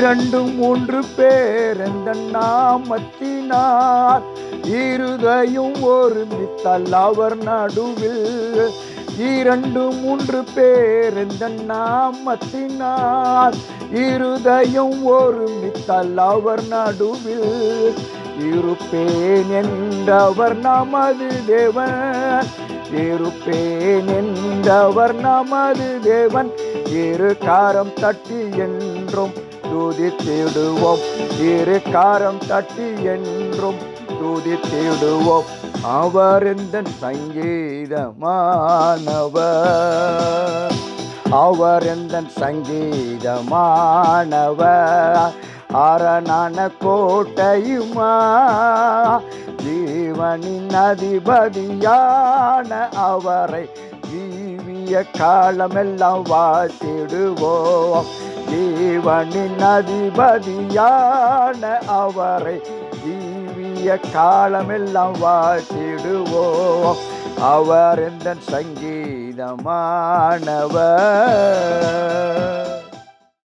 2 3 பேர் எந்த நாமத்தினார் இருதயம் ஒருமித்தால் அவர் நடுவில் 2 3 பேர் எந்த நாமத்தினார் இருதயம் ஒருமித்தால் அவர் நடுவில் இருப்பேன் என்றவர் நமது தேவன் இருப்பேன் என்றவர் நமது தேவன் இரு காரம் தட்டி என்றும் துதித்திடுவோம் இரு காரம் தட்டி என்றும் துதித்திடுவோம் அவர் இந்த சங்கீதமானவர் அவர் இந்த சங்கீதமானவர் அரணான கோட்டையுமா ஜீவனின் அதிபதியான அவரை ஜீவிய காலமெல்லாம் வாழ்த்திடுவோம் ஜீவனின் அதிபதியான அவரை ஜீவிய காலமெல்லாம் வாழ்த்திடுவோம் அவர் இந்த சங்கீதமானவர்